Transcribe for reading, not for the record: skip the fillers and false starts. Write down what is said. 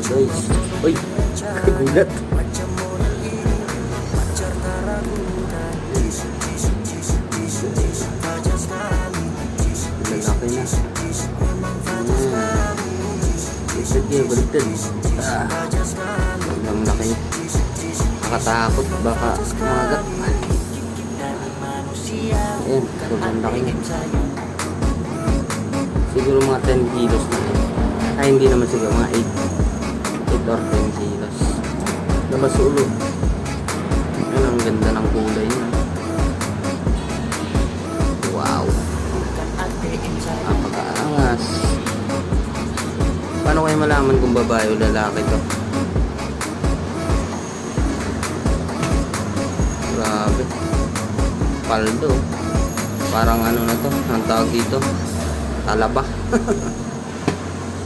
guys. Uy, kagulat. Lalaki na. Sige, baliktad. Sobrang laki. Nakatakot, baka magat. Ayan, sobrang laki niya. Siguro mga 10 kilos na yun. Ay, hindi naman siguro, mga 8 or 10 kilos. Labas ulo. Ayan, ang ganda ng kulay niya. Wow. Napakaangas. Paano kayo malaman kung babae o lalaki to? Grabe. Paldo. Parang ano na to, ang tawag dito, talaba.